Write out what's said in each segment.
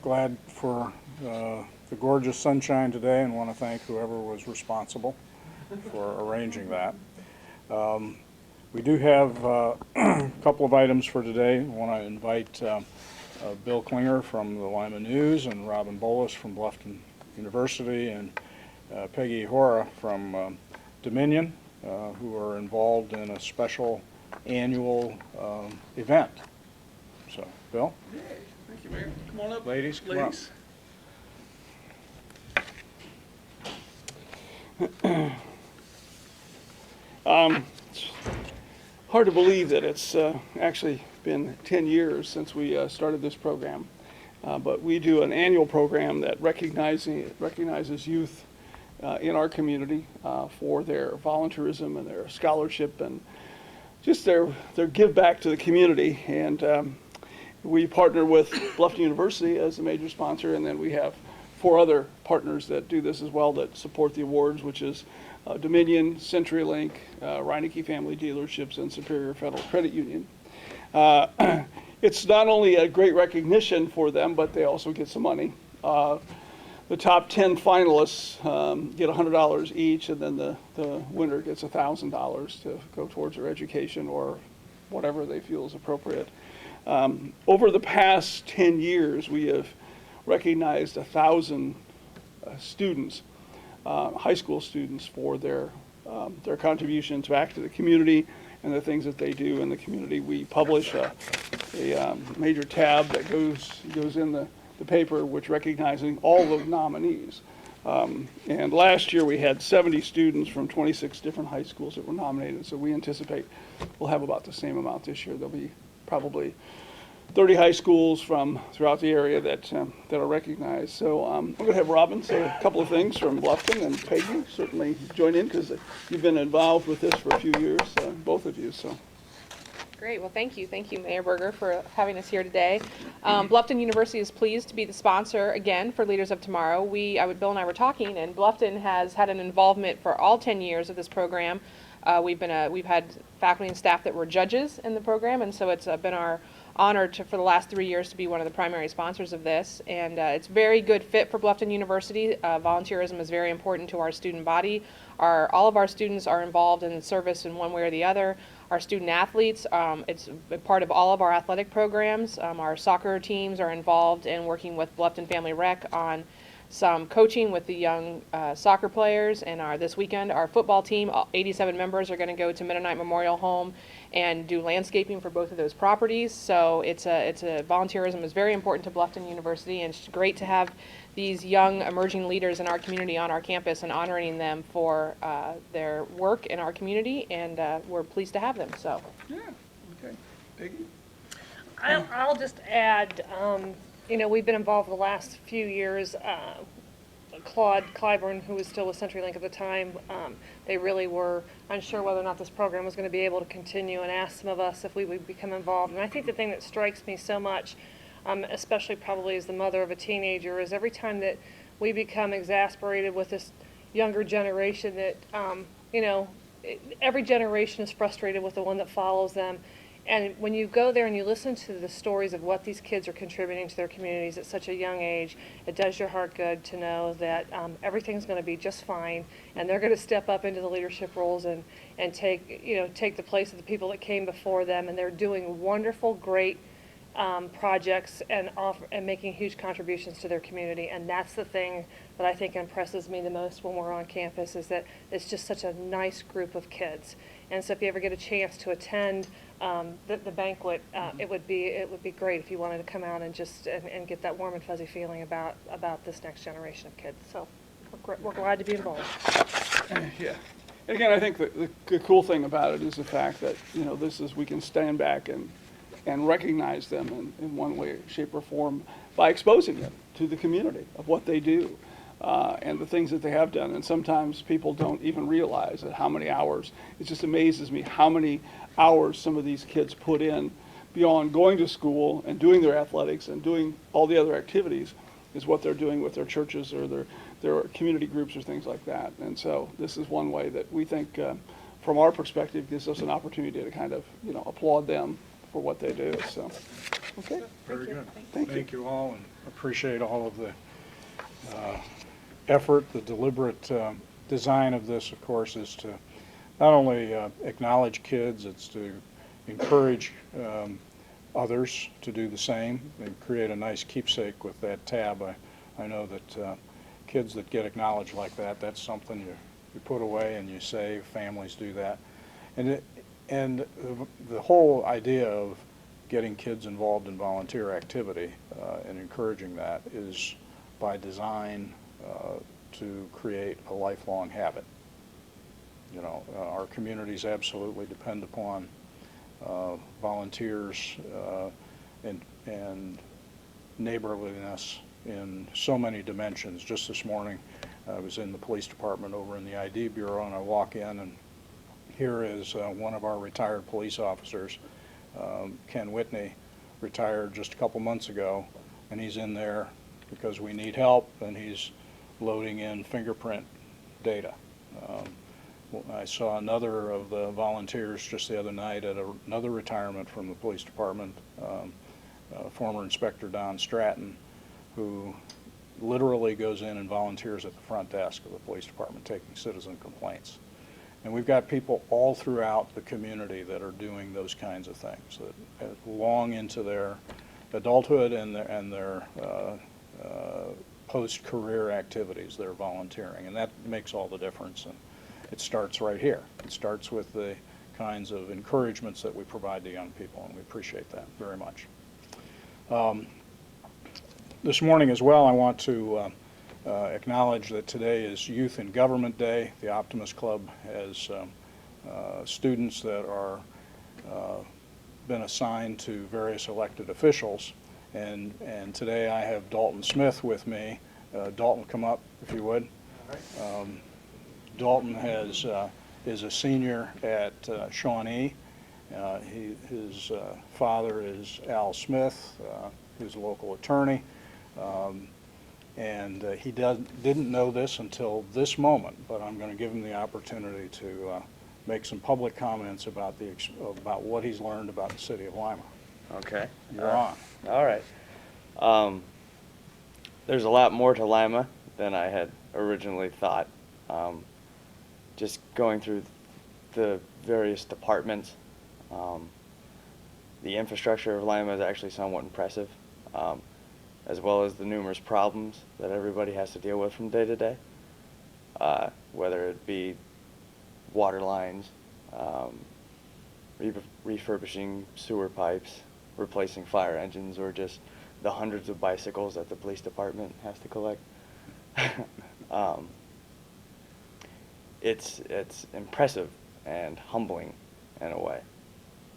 glad for the gorgeous sunshine today and want to thank whoever was responsible for arranging that. We do have a couple of items for today. I want to invite Bill Klinger from the Lima News and Robin Bowlus from Bluffton University and Peggy Ehora from Dominion, who are involved in a special annual event. So, Bill? Yay. Thank you, Mayor. Come on up. Ladies, come up. It's hard to believe that it's actually been 10 years since we started this program. But we do an annual program that recognizes youth in our community for their volunteerism and their scholarship and just their give back to the community. And we partner with Bluffton University as a major sponsor, and then we have 4 other partners that do this as well that support the awards, which is Dominion, CenturyLink, Reineke Family Dealerships, and Superior Federal Credit Union. It's not only a great recognition for them, but they also get some money. The top 10 finalists get $100 each, and then the winner gets $1,000 to go towards their education or whatever they feel is appropriate. Over the past 10 years, we have recognized 1,000 students, high school students, for their contributions back to the community and the things that they do in the community. We publish a major tab that goes in the paper, which recognizing all the nominees. And last year we had 70 students from 26 different high schools that were nominated, so we anticipate we'll have about the same amount this year. There'll be probably 30 high schools from throughout the area that are recognized. So I'm going to have Robin say a couple of things from Bluffton, and Peggy certainly join in because you've been involved with this for a few years, both of you. So. Great. Well, thank you. Thank you, Mayor Berger, for having us here today. Bluffton University is pleased to be the sponsor again for Leaders of Tomorrow. Bill and I were talking, and Bluffton has had an involvement for all 10 years of this program. We've had faculty and staff that were judges in the program, and so it's been our honor for the last 3 years to be one of the primary sponsors of this. And it's a very good fit for Bluffton University. Volunteerism is very important to our student body. All of our students are involved in service in one way or the other. Our student athletes, it's a part of all of our athletic programs. Our soccer teams are involved in working with Bluffton Family Rec on some coaching with the young soccer players. And this weekend, our football team, 87 members, are going to go to Mennonite Memorial Home and do landscaping for both of those properties. So volunteerism is very important to Bluffton University, and it's great to have these young emerging leaders in our community on our campus and honoring them for their work in our community, and we're pleased to have them. So. Yeah. Okay. Peggy? I'll just add, we've been involved the last few years. Claude Clyburn, who was still with CenturyLink at the time, they really were unsure whether or not this program was going to be able to continue, and asked some of us if we would become involved. And I think the thing that strikes me so much, especially probably as the mother of a teenager, is every time that we become exasperated with this younger generation that, every generation is frustrated with the one that follows them. And when you go there and you listen to the stories of what these kids are contributing to their communities at such a young age, it does your heart good to know that everything's going to be just fine, and they're going to step up into the leadership roles and take the place of the people that came before them, and they're doing wonderful, great projects and making huge contributions to their community. And that's the thing that I think impresses me the most when we're on campus, is that it's just such a nice group of kids. And so if you ever get a chance to attend the banquet, it would be great if you wanted to come out and just and get that warm and fuzzy feeling about this next generation of kids. So we're glad to be involved. Yeah. And again, I think the cool thing about it is the fact that we can stand back and recognize them in one way, shape, or form by exposing them to the community of what they do and the things that they have done. And sometimes people don't even realize that how many hours. It just amazes me how many hours some of these kids put in beyond going to school and doing their athletics and doing all the other activities, is what they're doing with their churches or their community groups or things like that. And so this is one way that we think, from our perspective, gives us an opportunity to kind of applaud them for what they do. So, okay. Very good. Thank you. Thank you all, and appreciate all of the effort. The deliberate design of this, of course, is to not only acknowledge kids, it's to encourage others to do the same and create a nice keepsake with that tab. I know that kids that get acknowledged like that, that's something you put away and you save. Families do that. And the whole idea of getting kids involved in volunteer activity and encouraging that is by design to create a lifelong habit. You know, our communities absolutely depend upon volunteers and neighborliness in so many dimensions. Just this morning, I was in the police department over in the ID Bureau, and I walk in, and here is one of our retired police officers, Ken Whitney, retired just a couple months ago, and he's in there because we need help, and he's loading in fingerprint data. I saw another of the volunteers just the other night at another retirement from the police department, former Inspector Don Stratton, who literally goes in and volunteers at the front desk of the police department taking citizen complaints. And we've got people all throughout the community that are doing those kinds of things, that long into their adulthood and their post-career activities, they're volunteering, and that makes all the difference. And it starts right here. It starts with the kinds of encouragements that we provide to young people, and we appreciate that very much. This morning as well, I want to acknowledge that today is Youth in Government Day. The Optimist Club has students that are been assigned to various elected officials, and today I have Dalton Smith with me. Dalton, come up if you would. Dalton is a senior at Shawnee. His father is Al Smith, who's a local attorney. And he didn't know this until this moment, but I'm going to give him the opportunity to make some public comments about what he's learned about the city of Lima. Okay. You're on. All right. There's a lot more to Lima than I had originally thought. Just going through the various departments, the infrastructure of Lima is actually somewhat impressive, as well as the numerous problems that everybody has to deal with from day to day, whether it be water lines, refurbishing sewer pipes, replacing fire engines, or just the hundreds of bicycles that the police department has to collect. It's impressive and humbling in a way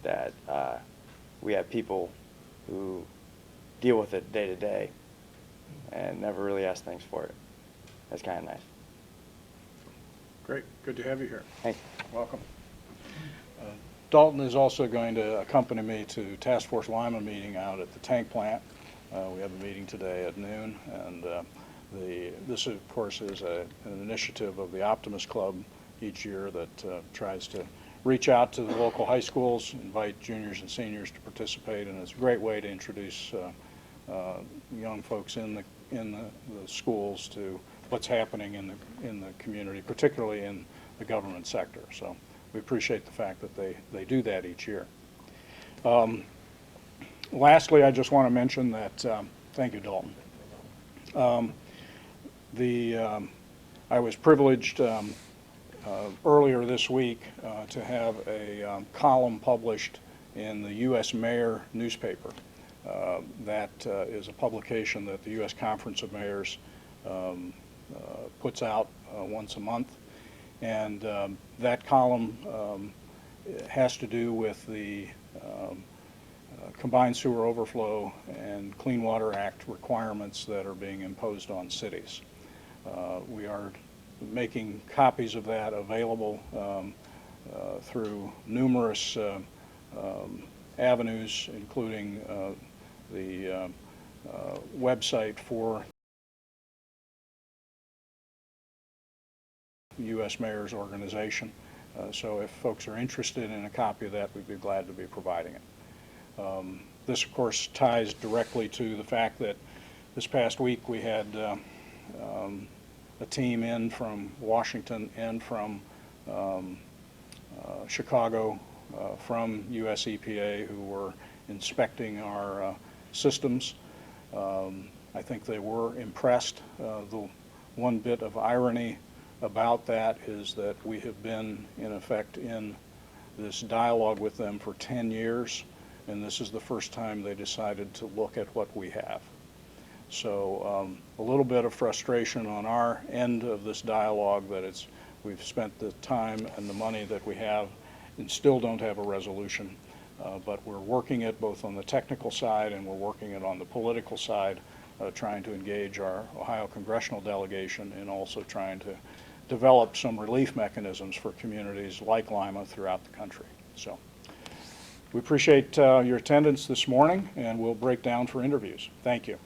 that we have people who deal with it day to day and never really ask thanks for it. That's kind of nice. Great. Good to have you here. Thank you. Welcome. Dalton is also going to accompany me to Task Force Lima meeting out at the tank plant. We have a meeting today at noon, and this, of course, is an initiative of the Optimist Club each year that tries to reach out to the local high schools, invite juniors and seniors to participate, and it's a great way to introduce young folks in the schools to what's happening in the community, particularly in the government sector. So we appreciate the fact that they do that each year. Lastly, I just want to mention that, thank you, Dalton. I was privileged earlier this week to have a column published in the U.S. Mayor newspaper. That is a publication that the U.S. Conference of Mayors puts out once a month. And that column has to do with the Combined Sewer Overflow and Clean Water Act requirements that are being imposed on cities. We are making copies of that available through numerous avenues, including the website for the U.S. Mayor's organization. So if folks are interested in a copy of that, we'd be glad to be providing it. This, of course, ties directly to the fact that this past week we had a team in from Washington and from Chicago, from US EPA, who were inspecting our systems. I think they were impressed. The one bit of irony about that is that we have been, in effect, in this dialogue with them for 10 years, and this is the first time they decided to look at what we have. So a little bit of frustration on our end of this dialogue that we've spent the time and the money that we have and still don't have a resolution. But we're working it both on the technical side and we're working it on the political side, trying to engage our Ohio congressional delegation and also trying to develop some relief mechanisms for communities like Lima throughout the country. So we appreciate your attendance this morning, and we'll break down for interviews. Thank you.